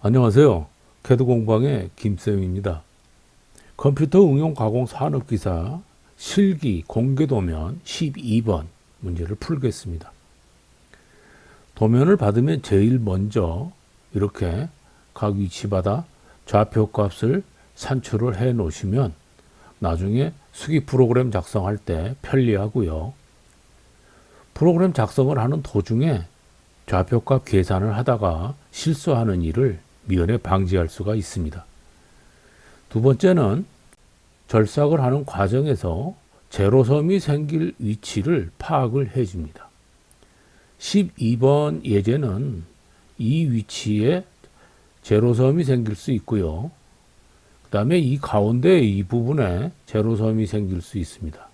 안녕하세요. 캐드 공방의 김쌤입니다. 컴퓨터 응용 가공 산업기사 실기 공개 도면 12번 문제를 풀겠습니다. 도면을 받으면 제일 먼저 이렇게 각 위치마다 좌표 값을 산출을 해 놓으시면 나중에 수기 프로그램 작성할 때 편리하고요. 프로그램 작성을 하는 도중에 좌표값 계산을 하다가 실수하는 일을 미연에 방지할 수가 있습니다. 두 번째는 절삭을 하는 과정에서 제로섬이 생길 위치를 파악을 해줍니다. 12번 예제는 이 위치에 제로섬이 생길 수 있고요. 그 다음에 이 가운데 이 부분에 제로섬이 생길 수 있습니다.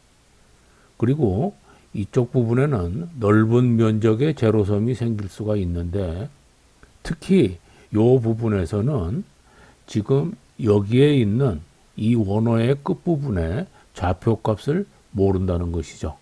그리고 이쪽 부분에는 넓은 면적의 제로섬이 생길 수가 있는데 특히 이 부분에서는 지금 여기에 있는 이 원호의 끝부분에 좌표값을 모른다는 것이죠.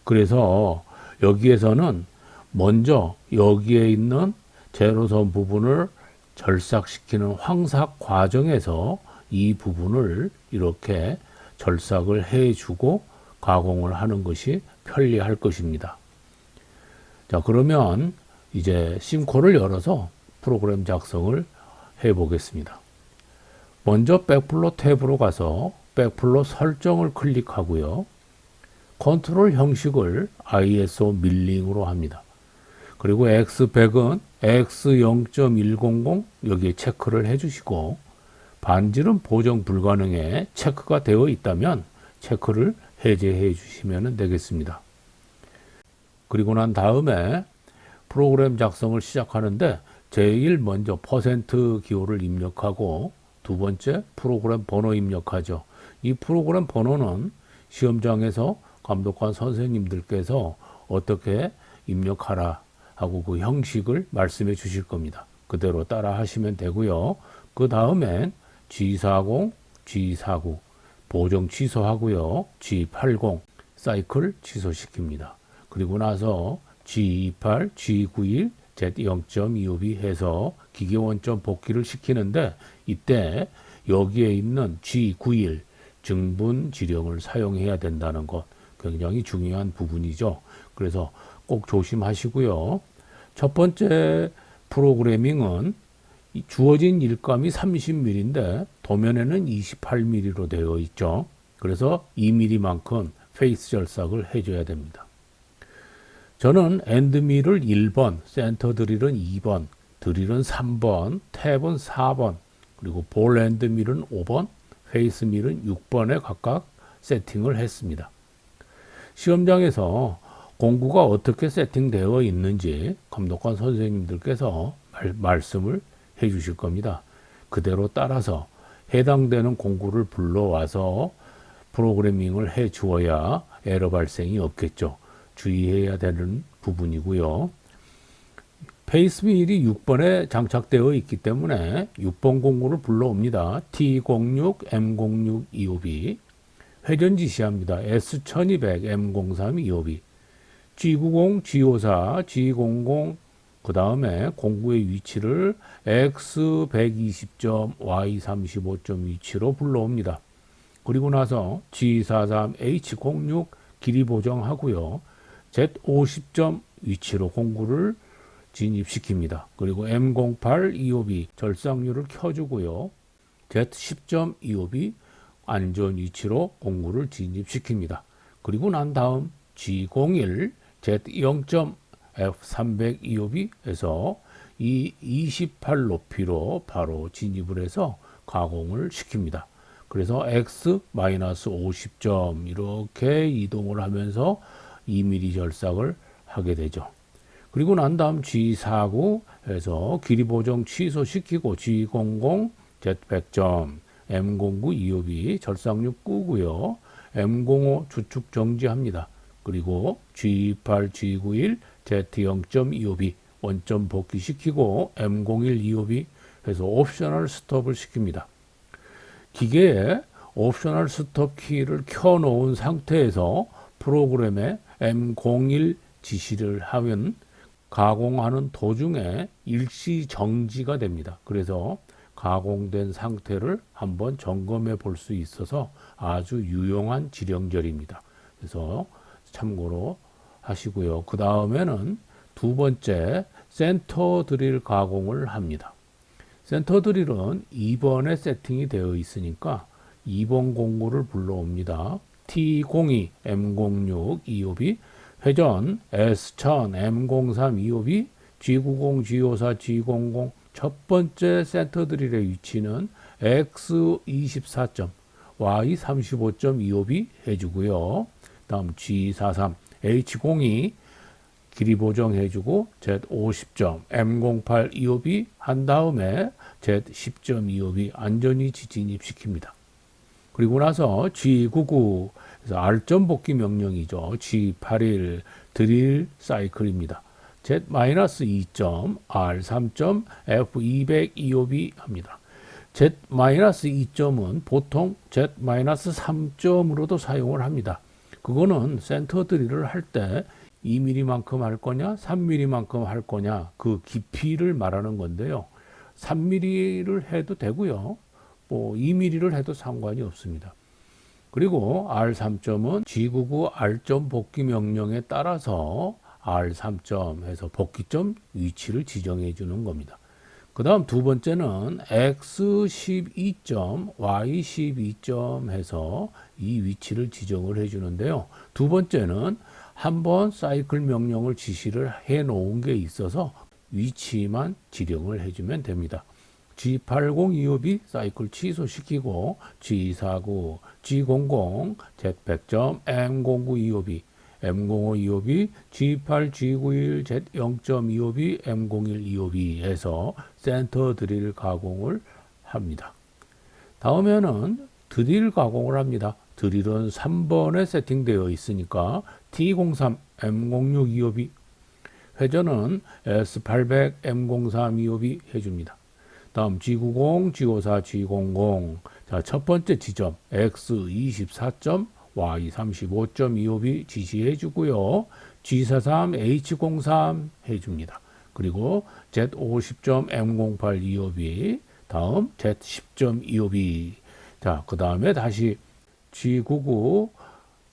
그래서 여기에서는 먼저 여기에 있는 제로섬 부분을 절삭시키는 황삭 과정에서 이 부분을 이렇게 절삭을 해주고 가공을 하는 것이 편리할 것입니다. 자, 그러면 이제 심코를 열어서 프로그램 작성을 해 보겠습니다. 먼저 백플로 탭으로 가서 백플로 설정을 클릭하고요. 컨트롤 형식을 ISO 밀링으로 합니다. 그리고 X100은 X0.100 여기에 체크를 해주시고 반지름 보정 불가능에 체크가 되어 있다면 체크를 해제해 주시면 되겠습니다. 그리고 난 다음에 프로그램 작성을 시작하는데 제일 먼저 퍼센트 기호를 입력하고 두 번째 프로그램 번호 입력하죠. 이 프로그램 번호는 시험장에서 감독관 선생님들께서 어떻게 입력하라 하고 그 형식을 말씀해 주실 겁니다. 그대로 따라 하시면 되고요. 그 다음엔 G40, G49 보정 취소하고요. G80 사이클 취소시킵니다. 그리고 나서 G28, G91, Z0.25B 해서 기계 원점 복귀를 시키는데 이때 여기에 있는 G91 증분 지령을 사용해야 된다는 것 굉장히 중요한 부분이죠. 그래서 꼭 조심하시고요. 첫 번째 프로그래밍은 주어진 일감이 30mm인데 도면에는 28mm로 되어 있죠. 그래서 2mm만큼 페이스 절삭을 해줘야 됩니다. 저는 엔드밀을 1번, 센터 드릴은 2번, 드릴은 3번, 탭은 4번, 그리고 볼 엔드밀은 5번, 페이스 밀은 6번에 각각 세팅을 했습니다. 시험장에서 공구가 어떻게 세팅되어 있는지 감독관 선생님들께서 말씀을 해 주실 겁니다. 그대로 따라서 해당되는 공구를 불러와서 프로그래밍을 해 주어야 에러 발생이 없겠죠. 주의해야 되는 부분이고요. 페이스밀이 6번에 장착되어 있기 때문에 6번 공구를 불러옵니다. T06, M06, 25B 회전 지시합니다. S1200, M03, 25B G90, G54, G00 그 다음에 공구의 위치를 X120점, Y35점 위치로 불러옵니다. 그리고 나서 G43, H06 길이 보정하고요. Z50점 위치로 공구를 진입시킵니다. 그리고 M08, 25B 절삭률을 켜주고요. Z10점, 25B 안전 위치로 공구를 진입시킵니다. 그리고 난 다음 G01, Z0점 F300 25B에서 이 28 높이로 바로 진입을 해서 가공을 시킵니다. 그래서 X-50점 이렇게 이동을 하면서 2mm 절삭을 하게 되죠. 그리고 난 다음 G49에서 길이 보정 취소시키고 G00, Z100점, M09 25B 절삭률 끄고요. M05 주축 정지합니다. 그리고 G28, G91, Z0.25B 원점 복귀시키고 M01, 25B 해서 옵셔널 스톱을 시킵니다. 기계에 옵셔널 스톱 키를 켜놓은 상태에서 프로그램에 M01 지시를 하면 가공하는 도중에 일시 정지가 됩니다. 그래서 가공된 상태를 한번 점검해 볼 수 있어서 아주 유용한 지령절입니다. 그래서 참고로 하시고요. 그 다음에는 두 번째 센터 드릴 가공을 합니다. 센터 드릴은 2번에 세팅이 되어 있으니까 2번 공구를 불러옵니다. T02, M06, 252, 회전 S1000, M03, 252, G90, G54, G00 첫 번째 센터 드릴의 위치는 X24점, Y35.252 해주고요. 다음 G43, H02 길이 보정해주고 Z50점, M08, 252 한 다음에 Z10점, 252 안전히 지진입시킵니다. 그리고 나서 G99, 그래서 R점 복귀 명령이죠. G81 드릴 사이클입니다. Z-2점, R3점, F200, 252 합니다. Z-2점은 보통 Z-3점으로도 사용을 합니다. 그거는 센터 드릴을 할 때 2mm만큼 할 거냐, 3mm만큼 할 거냐, 그 깊이를 말하는 건데요. 3mm를 해도 되고요. 2mm를 해도 상관이 없습니다. 그리고 R3점은 G99 R점 복귀 명령에 따라서 R3점 해서 복귀점 위치를 지정해 주는 겁니다. 그 다음 두 번째는 X12점, Y12점 해서 이 위치를 지정을 해 주는데요. 두 번째는 한번 사이클 명령을 지시를 해 놓은 게 있어서 위치만 지령을 해주면 됩니다. G80, 252 사이클 취소시키고 G49, G00, Z100점, M09, 252, M05, 252, G8, G91, Z0점, 252, M01, 252 해서 센터 드릴 가공을 합니다. 다음에는 드릴 가공을 합니다. 드릴은 3번에 세팅되어 있으니까 T03, M06, 252 회전은 S800, M03, 252 해줍니다. 다음 G90, G54, G00 자, 첫 번째 지점 X24점, Y35점, 252 지시해 주고요. G43, H03 해줍니다. 그리고 Z50점, M08, 252 다음 Z10점, 252 자, 그 다음에 다시 G99,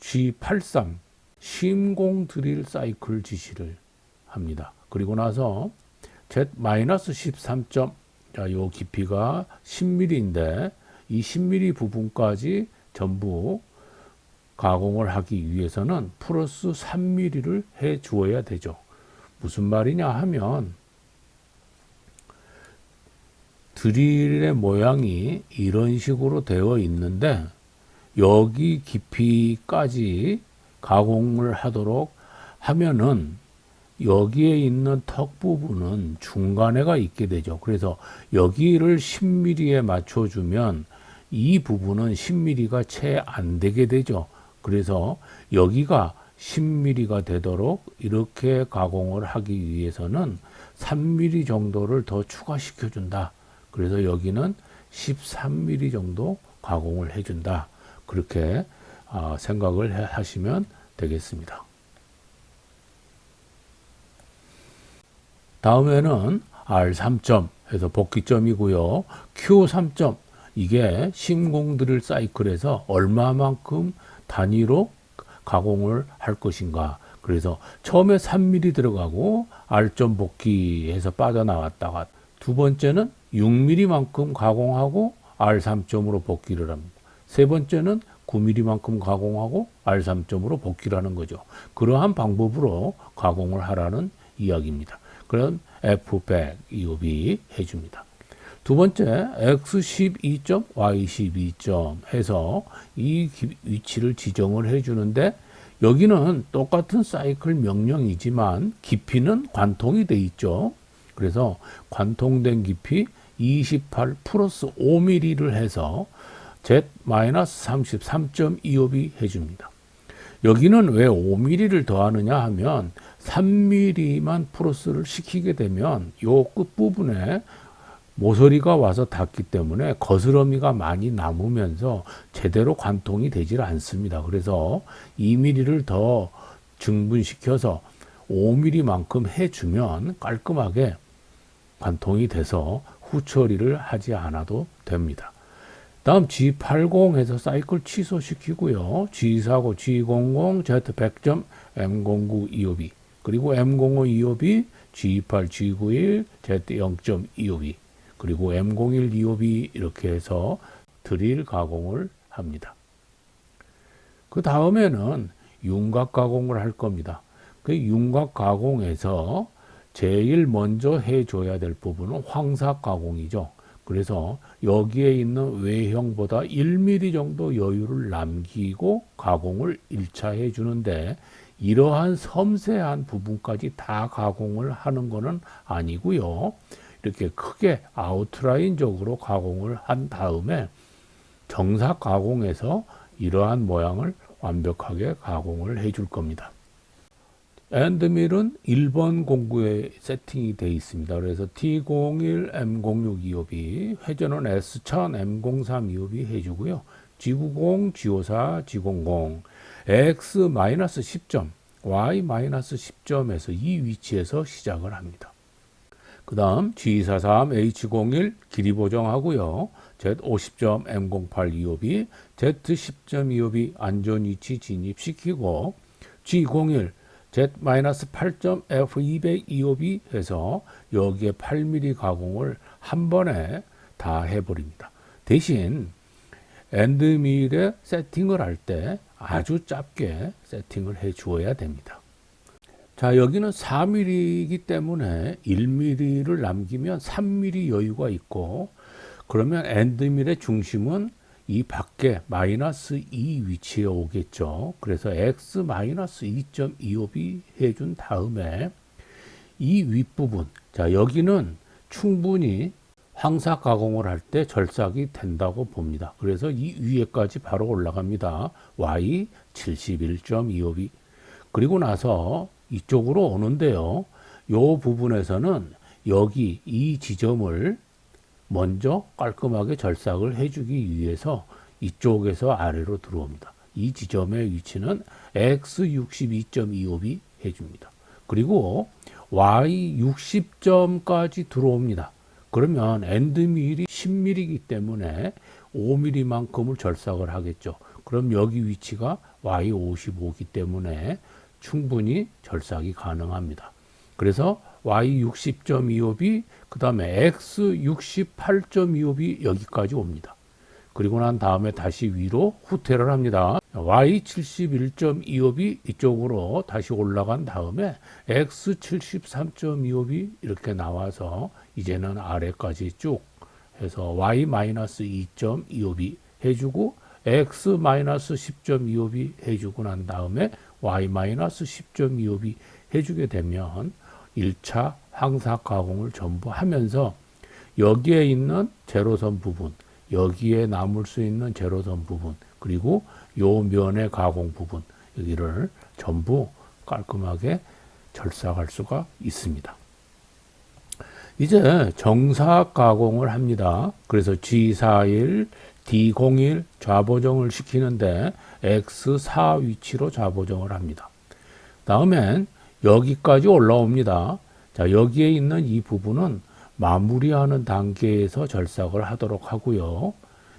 G83 심공 드릴 사이클 지시를 합니다. 그리고 나서 Z-13점 자, 요 깊이가 10mm인데 이 10mm 부분까지 전부 가공을 하기 위해서는 플러스 3mm를 해 주어야 되죠. 무슨 말이냐 하면 드릴의 모양이 이런 식으로 되어 있는데 여기 깊이까지 가공을 하도록 하면은 여기에 있는 턱 부분은 중간에가 있게 되죠. 그래서 여기를 10mm에 맞춰주면 이 부분은 10mm가 채 안 되게 되죠. 그래서 여기가 10mm가 되도록 이렇게 가공을 하기 위해서는 3mm 정도를 더 추가시켜 준다. 그래서 여기는 13mm 정도 가공을 해준다. 그렇게 생각을 하시면 되겠습니다. 다음에는 R3점 해서 복귀점이고요. Q3점 이게 심공 드릴 사이클에서 얼마만큼 단위로 가공을 할 것인가. 그래서 처음에 3mm 들어가고 R점 복귀해서 빠져나왔다가 두 번째는 6mm만큼 가공하고 R3점으로 복귀를 합니다. 세 번째는 9mm만큼 가공하고 R3점으로 복귀를 하는 거죠. 그러한 방법으로 가공을 하라는 이야기입니다. 그럼 F100, 252 해줍니다. 두 번째 X12점, Y12점 해서 이 위치를 지정을 해주는데 여기는 똑같은 사이클 명령이지만 깊이는 관통이 돼 있죠. 그래서 관통된 깊이 28 플러스 5mm를 해서 Z-33.252 해줍니다. 여기는 왜 5mm를 더하느냐 하면 3mm만 플러스를 시키게 되면 요 끝부분에 모서리가 와서 닿기 때문에 거스러미가 많이 남으면서 제대로 관통이 되질 않습니다. 그래서 2mm를 더 증분시켜서 5mm만큼 해주면 깔끔하게 관통이 돼서 후처리를 하지 않아도 됩니다. 다음 G80에서 사이클 취소시키고요. G40, G00, Z100점, M09 252 그리고 M05 252, G28, G91, Z0점 252 그리고 M01 252 이렇게 해서 드릴 가공을 합니다. 그 다음에는 윤곽 가공을 할 겁니다. 그 윤곽 가공에서 제일 먼저 해줘야 될 부분은 황삭 가공이죠. 그래서 여기에 있는 외형보다 1mm 정도 여유를 남기고 가공을 1차 해주는데 이러한 섬세한 부분까지 다 가공을 하는 것은 아니고요. 이렇게 크게 아웃라인적으로 가공을 한 다음에 정삭 가공에서 이러한 모양을 완벽하게 가공을 해줄 겁니다. 엔드밀은 1번 공구에 세팅이 되어 있습니다. 그래서 T01, M06 252, 회전은 S1000, M03 252 해주고요. G90, G54, G00, X-10점, Y-10점에서 이 위치에서 시작을 합니다. 그 다음 G43, H01 길이 보정하고요. Z50점, M08 252, Z10점 252 안전 위치 진입시키고 G01 Z-8점 F200 252 해서 여기에 8mm 가공을 한 번에 다 해버립니다. 대신 엔드밀에 세팅을 할 때 아주 짧게 세팅을 해 주어야 됩니다. 자, 여기는 4mm이기 때문에 1mm를 남기면 3mm 여유가 있고 그러면 엔드밀의 중심은 이 밖에 마이너스 2 위치에 오겠죠. 그래서 X-2.25B 해준 다음에 이 윗부분, 자 여기는 충분히 황삭 가공을 할 때 절삭이 된다고 봅니다. 그래서 이 위에까지 바로 올라갑니다. Y71.25B 그리고 나서 이쪽으로 오는데요. 요 부분에서는 여기 이 지점을 먼저 깔끔하게 절삭을 해주기 위해서 이쪽에서 아래로 들어옵니다. 이 지점의 위치는 X62.25B 해줍니다. 그리고 Y60점까지 들어옵니다. 그러면 엔드밀이 10mm이기 때문에 5mm만큼을 절삭을 하겠죠. 그럼 여기 위치가 Y55이기 때문에 충분히 절삭이 가능합니다. 그래서 Y60.25B 그 다음에 X68.25B 여기까지 옵니다. 그리고 난 다음에 다시 위로 후퇴를 합니다. Y71.25B 이쪽으로 다시 올라간 다음에 X73.25B 이렇게 나와서 이제는 아래까지 쭉 해서 Y-2.25B 해주고 X-10.25B 해주고 난 다음에 Y-10.25B 해주게 되면 1차 황삭 가공을 전부 하면서 여기에 있는 제로선 부분, 여기에 남을 수 있는 제로선 부분, 그리고 요 면의 가공 부분, 여기를 전부 깔끔하게 절삭할 수가 있습니다. 이제 정삭 가공을 합니다. 그래서 G41, D01 좌보정을 시키는데 X4 위치로 좌보정을 합니다. 다음엔 여기까지 올라옵니다. 자, 여기에 있는 이 부분은 마무리하는 단계에서 절삭을 하도록 하고요.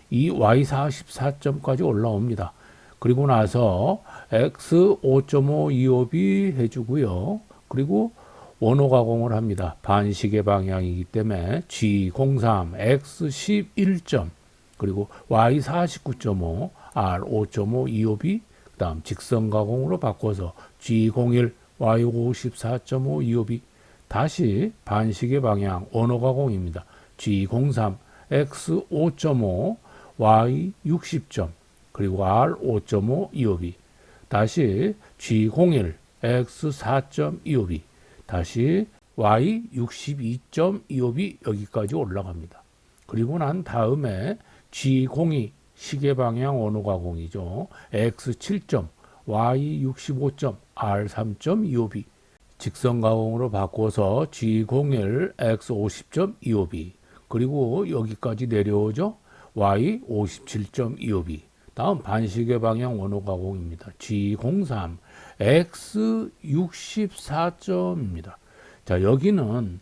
이 Y44점까지 올라옵니다. 그리고 나서 X5.5 25B 해주고요. 그리고 원호 가공을 합니다. 반시계 방향이기 때문에 G03, X11점, 그리고 Y49.5, R5.5 25B, 그 다음 직선 가공으로 바꿔서 G01, Y54.5 25B, 다시 반시계 방향 원호 가공입니다. G03, X5.5, Y60점, 그리고 R5.5 25B, 다시 G01, X4.25B, 다시 Y62.25B 여기까지 올라갑니다. 그리고 난 다음에 G02 시계방향 원호 가공이죠. X7점, Y65점, R3.25B 직선 가공으로 바꿔서 G01, X50.25B 그리고 여기까지 내려오죠. Y57.25B 다음 반시계 방향 원호 가공입니다. G03 X64점입니다. 자, 여기는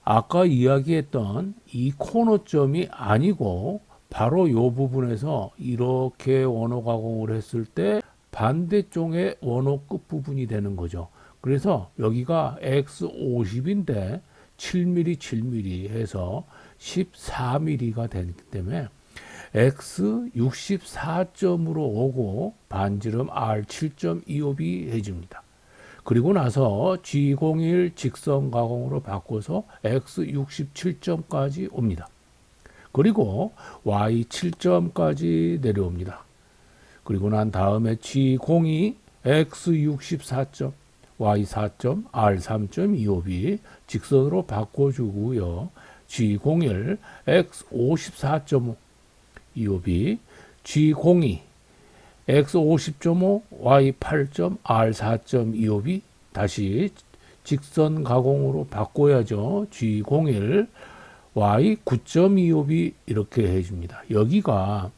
아까 이야기했던 이 코너점이 아니고 바로 이 부분에서 이렇게 원호 가공을 했을 때 반대쪽의 원호 끝 부분이 되는 거죠. 그래서 여기가 X50인데 7mm, 7mm 해서 14mm가 되기 때문에 X64점으로 오고 반지름 R7.25B 해줍니다. 그리고 나서 G01 직선 가공으로 바꿔서 X67점까지 옵니다. 그리고 Y7점까지 내려옵니다. 그리고 난 다음에 G02 X64점, Y4점, R3.25B 직선으로 바꿔주고요. G01 X54.5 25B, G02, X50.5, Y8. R4.25B 다시 직선 가공으로 바꿔야죠. G01, Y9.25B 이렇게 해줍니다. 여기가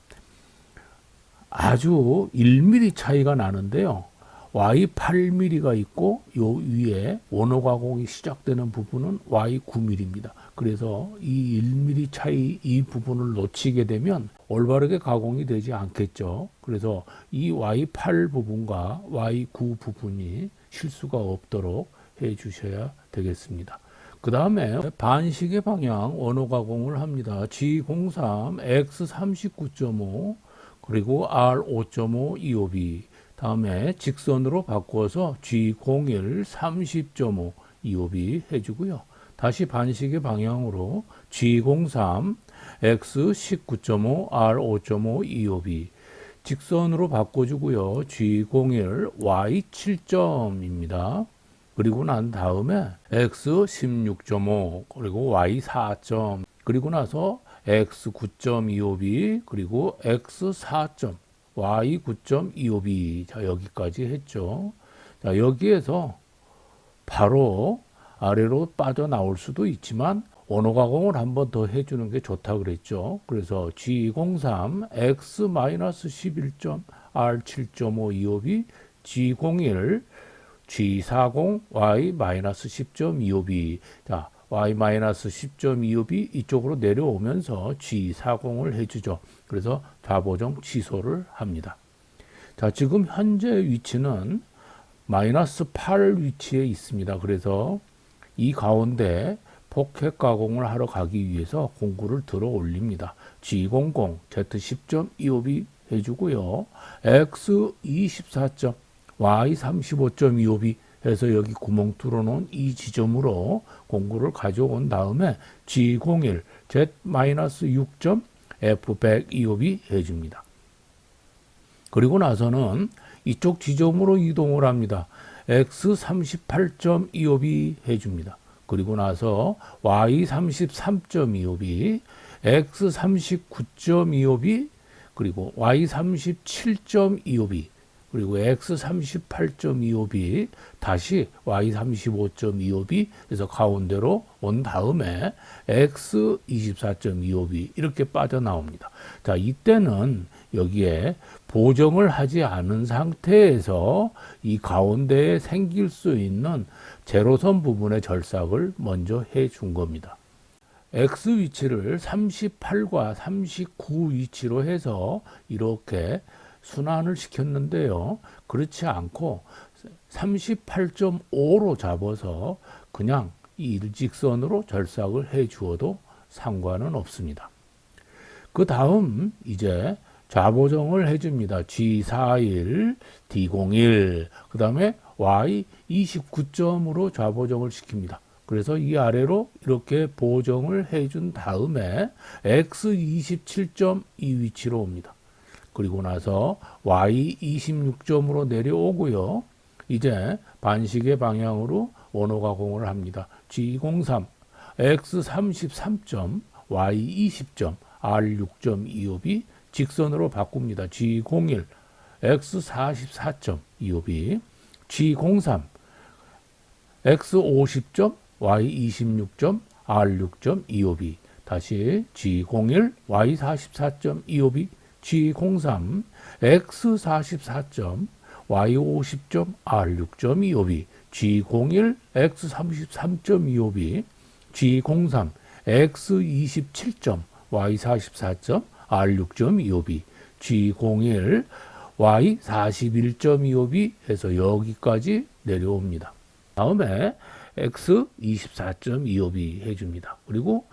아주 1mm 차이가 나는데요. Y8mm가 있고 요 위에 원호 가공이 시작되는 부분은 Y9mm입니다. 그래서 이 1mm 차이 이 부분을 놓치게 되면 올바르게 가공이 되지 않겠죠. 그래서 이 Y8 부분과 Y9 부분이 실수가 없도록 해 주셔야 되겠습니다. 그 다음에 반시계 방향 원호 가공을 합니다. G03 X39.5 그리고 R5.5 25B 다음에 직선으로 바꿔서 G01 30.5 25B 해주고요. 다시 반시계 방향으로 G03 X19.5 R5.5 25B 직선으로 바꿔주고요. G01 Y7점입니다. 그리고 난 다음에 X16.5 그리고 Y4점 그리고 나서 X9.25B 그리고 X4점 Y9.25B 자 여기까지 했죠. 자 여기에서 바로 아래로 빠져나올 수도 있지만 원호 가공을 한 번 더 해주는 게 좋다 그랬죠. 그래서 G03 X-11점 R7.5 25B G01 G40 Y-10.25B 자 Y-10.25B 이쪽으로 내려오면서 G40을 해주죠. 그래서 좌보정 취소를 합니다. 자 지금 현재 위치는 -8 위치에 있습니다. 그래서 이 가운데 포켓 가공을 하러 가기 위해서 공구를 들어 올립니다. G00 Z10.25B 해주고요. X24점 Y35.25B 해서 여기 구멍 뚫어놓은 이 지점으로 공구를 가져온 다음에 G01 Z-6점 F100.25B 해줍니다. 그리고 나서는 이쪽 지점으로 이동을 합니다. X38.25B 해줍니다. 그리고 나서 Y33.25B, X39.25B, 그리고 Y37.25B, 그리고 X38.25B, 다시 Y35.25B 해서 가운데로 온 다음에 X24.25B 이렇게 빠져나옵니다. 자, 이때는 여기에 보정을 하지 않은 상태에서 이 가운데에 생길 수 있는 제로선 부분의 절삭을 먼저 해 준 겁니다. X 위치를 38과 39 위치로 해서 이렇게 순환을 시켰는데요. 그렇지 않고 38.5로 잡아서 그냥 이 일직선으로 절삭을 해 주어도 상관은 없습니다. 그 다음 이제 좌보정을 해줍니다. G41, D01, 그 다음에 Y29점으로 좌보정을 시킵니다. 그래서 이 아래로 이렇게 보정을 해준 다음에 X27점 이 위치로 옵니다. 그리고 나서 Y26점으로 내려오고요. 이제 반시계 방향으로 원호 가공을 합니다. G03, X33점, Y20점, R6.25B 직선으로 바꿉니다. G01, X44점, 25B, G03, X50점, Y26점, R6.25B 다시 G01, Y44.25B, G03 X44점 Y50점 R6.25B G01 X33.25B G03 X27점 Y44점 R6.25B G01 Y41.25B 해서 여기까지 내려옵니다. 다음에 X24.25B 해줍니다. 그리고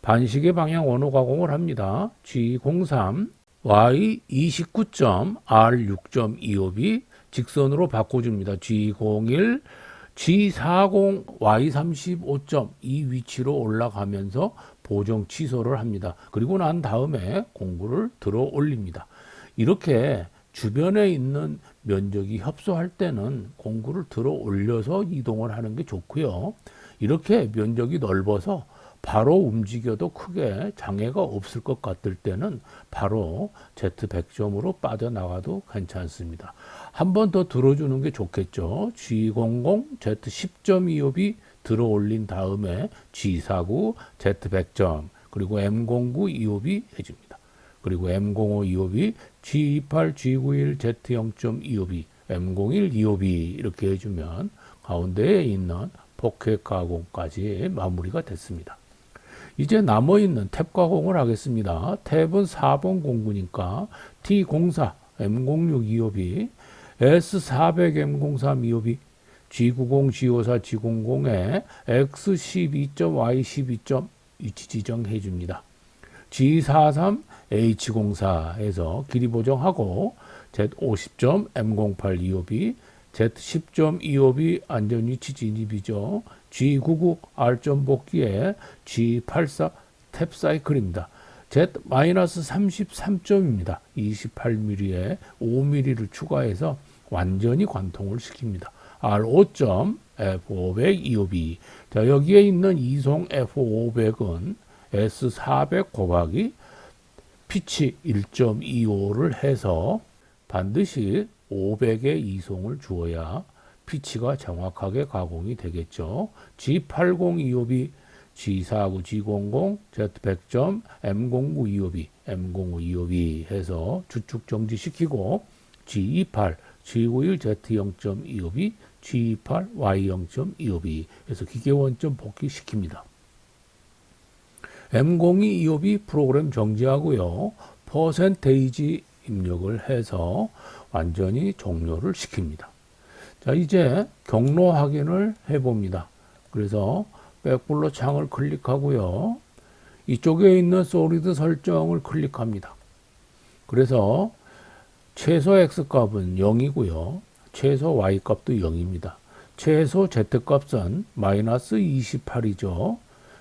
반시계 방향 원호 가공을 합니다. G03 Y29점 R6.25B 직선으로 바꿔줍니다. G01 G40 Y35점 이 위치로 올라가면서 보정 취소를 합니다. 그리고 난 다음에 공구를 들어 올립니다. 이렇게 주변에 있는 면적이 협소할 때는 공구를 들어 올려서 이동을 하는 게 좋고요. 이렇게 면적이 넓어서 바로 움직여도 크게 장애가 없을 것 같을 때는 바로 Z100점으로 빠져나가도 괜찮습니다. 한 번 더 들어주는 게 좋겠죠. G00 Z10.25B 들어 올린 다음에 G49 Z100점 그리고 M09 25B 해줍니다. 그리고 M05 25B G28 G91 Z0.25B M01 25B 이렇게 해주면 가운데에 있는 포켓 가공까지 마무리가 됐습니다. 이제 남아있는 탭 가공을 하겠습니다. 탭은 4번 공구니까 T04 M06 25B S400 M03 25B G90 G54 G00에 X12.Y12점 위치 지정해 줍니다. G43 H04에서 길이 보정하고 Z50점 M08 25B Z10점 25B 안전위치 진입이죠. G99 R점 복귀에 G84 탭 사이클입니다. Z-33점입니다. 28mm에 5mm를 추가해서 완전히 관통을 시킵니다. R5점 F500 25B 자, 여기에 있는 이송 F500은 S400 곱하기 피치 1.25를 해서 반드시 500의 이송을 주어야 피치가 정확하게 가공이 되겠죠. G80 25B, G49, G00, Z100점, M09 25B, M05 25B 해서 주축 정지시키고 G28, G91, Z0.25B, G28, Y0.25B 해서 기계 원점 복귀시킵니다. M02 25B 프로그램 정지하고요. 퍼센테이지 입력을 해서 완전히 종료를 시킵니다. 자, 이제 경로 확인을 해봅니다. 그래서 백블러 창을 클릭하고요. 이쪽에 있는 솔리드 설정을 클릭합니다. 그래서 최소 X값은 0이고요. 최소 Y값도 0입니다. 최소 Z값은 마이너스 28이죠.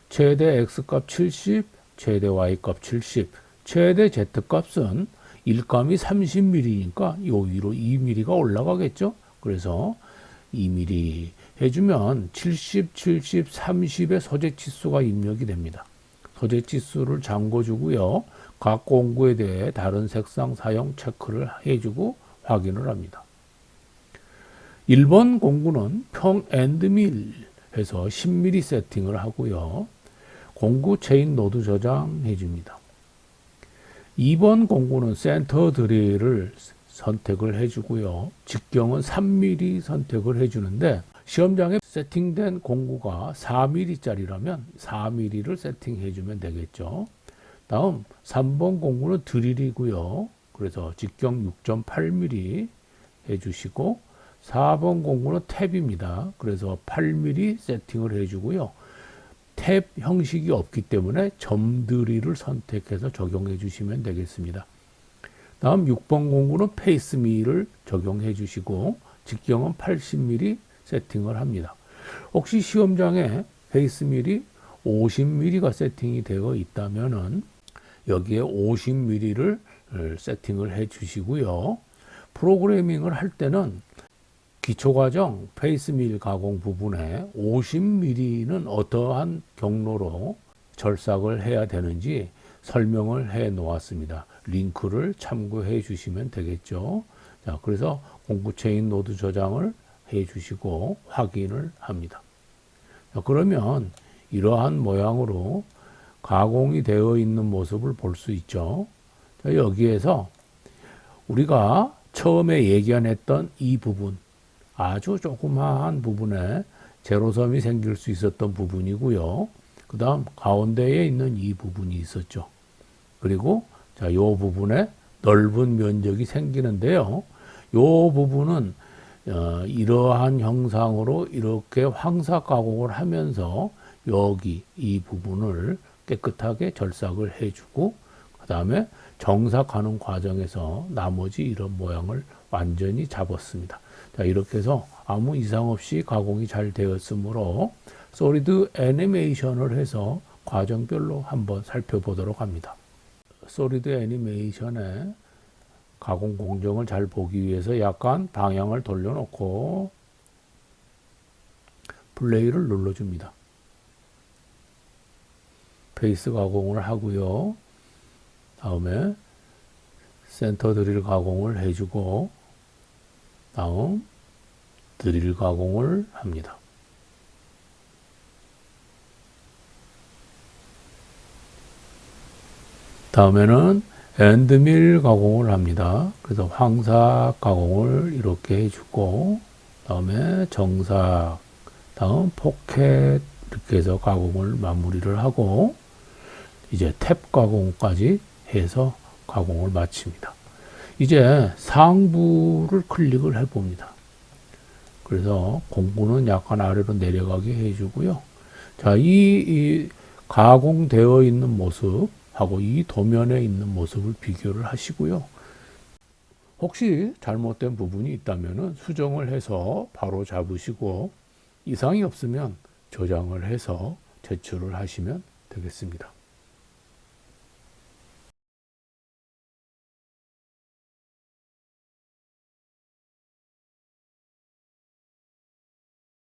최대 X값 70, 최대 Y값 70, 최대 Z값은 일감이 30mm니까 요 위로 2mm가 올라가겠죠. 그래서 2mm 해주면 70, 70, 30의 소재 치수가 입력이 됩니다. 소재 치수를 잠궈주고요. 각 공구에 대해 다른 색상 사용 체크를 해주고 확인을 합니다. 1번 공구는 평 엔드밀 해서 10mm 세팅을 하고요. 공구 체인 노드 저장해 줍니다. 2번 공구는 센터 드릴을 선택을 해주고요. 직경은 3mm 선택을 해주는데 시험장에 세팅된 공구가 4mm짜리라면 4mm를 세팅해주면 되겠죠. 다음 3번 공구는 드릴이고요. 그래서 직경 6.8mm 해주시고 4번 공구는 탭입니다. 그래서 8mm 세팅을 해주고요. 탭 형식이 없기 때문에 점 드릴을 선택해서 적용해 주시면 되겠습니다. 다음 6번 공구는 페이스 밀을 적용해 주시고 직경은 80mm 세팅을 합니다. 혹시 시험장에 페이스 밀이 50mm가 세팅이 되어 있다면은 여기에 50mm를 세팅을 해 주시고요. 프로그래밍을 할 때는 기초과정 페이스밀 가공 부분에 50mm는 어떠한 경로로 절삭을 해야 되는지 설명을 해 놓았습니다. 링크를 참고해 주시면 되겠죠. 자, 그래서 공구 체인 노드 저장을 해 주시고 확인을 합니다. 자, 그러면 이러한 모양으로 가공이 되어 있는 모습을 볼 수 있죠. 자, 여기에서 우리가 처음에 예견했던 이 부분, 아주 조그마한 부분에 제로섬이 생길 수 있었던 부분이고요. 그 다음 가운데에 있는 이 부분이 있었죠. 그리고 자, 요 부분에 넓은 면적이 생기는데요. 요 부분은 이러한 형상으로 이렇게 황사 가공을 하면서 여기 이 부분을 깨끗하게 절삭을 해주고 그 다음에 정삭하는 과정에서 나머지 이런 모양을 완전히 잡았습니다. 자, 이렇게 해서 아무 이상 없이 가공이 잘 되었으므로 솔리드 애니메이션을 해서 과정별로 한번 살펴보도록 합니다. 솔리드 애니메이션의 가공 공정을 잘 보기 위해서 약간 방향을 돌려놓고 플레이를 눌러줍니다. 페이스 가공을 하고요. 다음에 센터 드릴 가공을 해주고 다음 드릴 가공을 합니다. 다음에는 엔드밀 가공을 합니다. 그래서 황삭 가공을 이렇게 해주고 다음에 정삭, 다음 포켓 이렇게 해서 가공을 마무리를 하고 이제 탭 가공까지 해서 가공을 마칩니다. 이제 상부를 클릭을 해봅니다. 그래서 공구는 약간 아래로 내려가게 해주고요. 자, 이 가공되어 있는 모습하고 이 도면에 있는 모습을 비교를 하시고요. 혹시 잘못된 부분이 있다면 수정을 해서 바로 잡으시고 이상이 없으면 저장을 해서 제출을 하시면 되겠습니다.